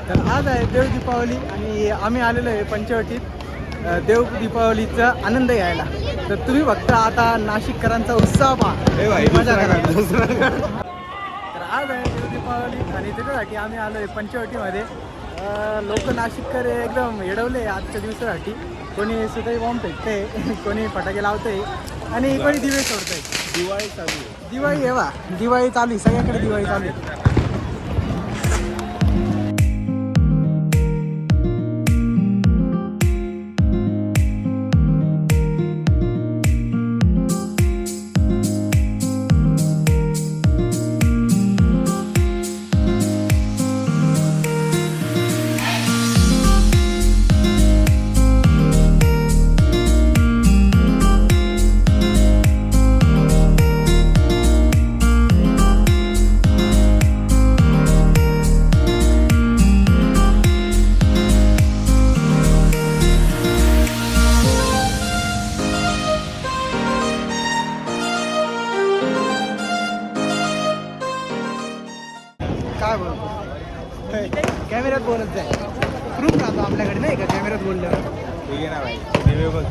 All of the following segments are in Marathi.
तर आज आहे देव दीपावली आणि आम्ही आलेलो आहे पंचवटीत देव दीपावलीचा आनंद घ्यायला. तर तुम्ही फक्त आता नाशिककरांचा उत्साह पहा, मजा करा. तर आज आहे देव दीपावली आणि त्याच्यासाठी आम्ही आलो आहे पंचवटीमध्ये. लोक नाशिककर एकदम येडवले आजच्या दिवसासाठी. कोणी सुताई बॉम्ब फेकते, कोणी फटाके लावते आणि कोणी दिवे सोडतंय. दिवाळी चालू आहे. दिवाळी आहे वा, दिवाळी चालू आहे, सगळ्याकडे दिवाळी चालू आहे. काय बोलतो कॅमेऱ्यात बोलत जाय, प्रूफ राहतो आपल्याकडे नाही का कॅमेऱ्यात बोलल्यावर. ठीक आहे ना भाई, दिवे बघ,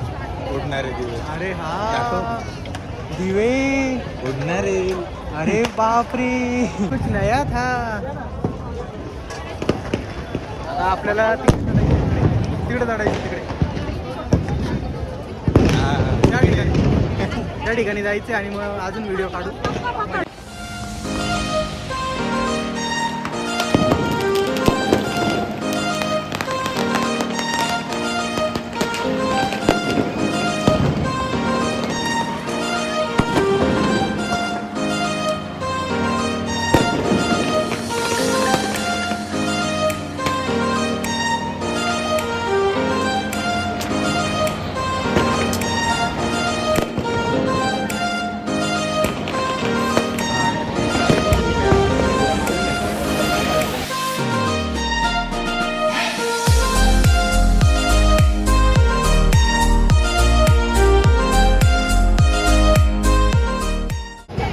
उडणारे दिवे. अरे हा दिवे उडणारे. अरे बापरे, कुछ नया था. आता आपल्याला तिकडे चढायचं, तिकडे त्या ठिकाणी जायचे आणि मग अजून व्हिडिओ काढू.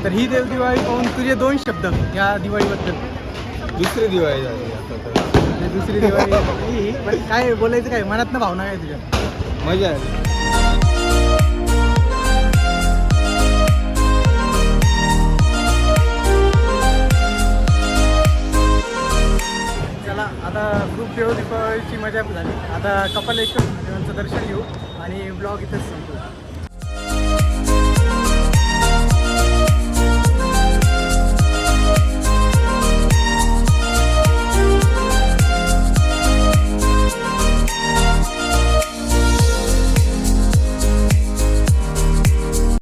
तर ही देव दिवाळी पाहून तुझे दोन शब्द या दिवाळीबद्दल. दुसरी दिवाळी झाली आता तर. दुसरी दिवाळी ही, पण काय बोलायचं, काय मनातनं भावना काय तुझ्या? मजा आली. चला आता खूप देव दीपावलीची मजा झाली. आता कपालेश्वर देवांचं दर्शन घेऊ आणि ब्लॉग इथेच संपू.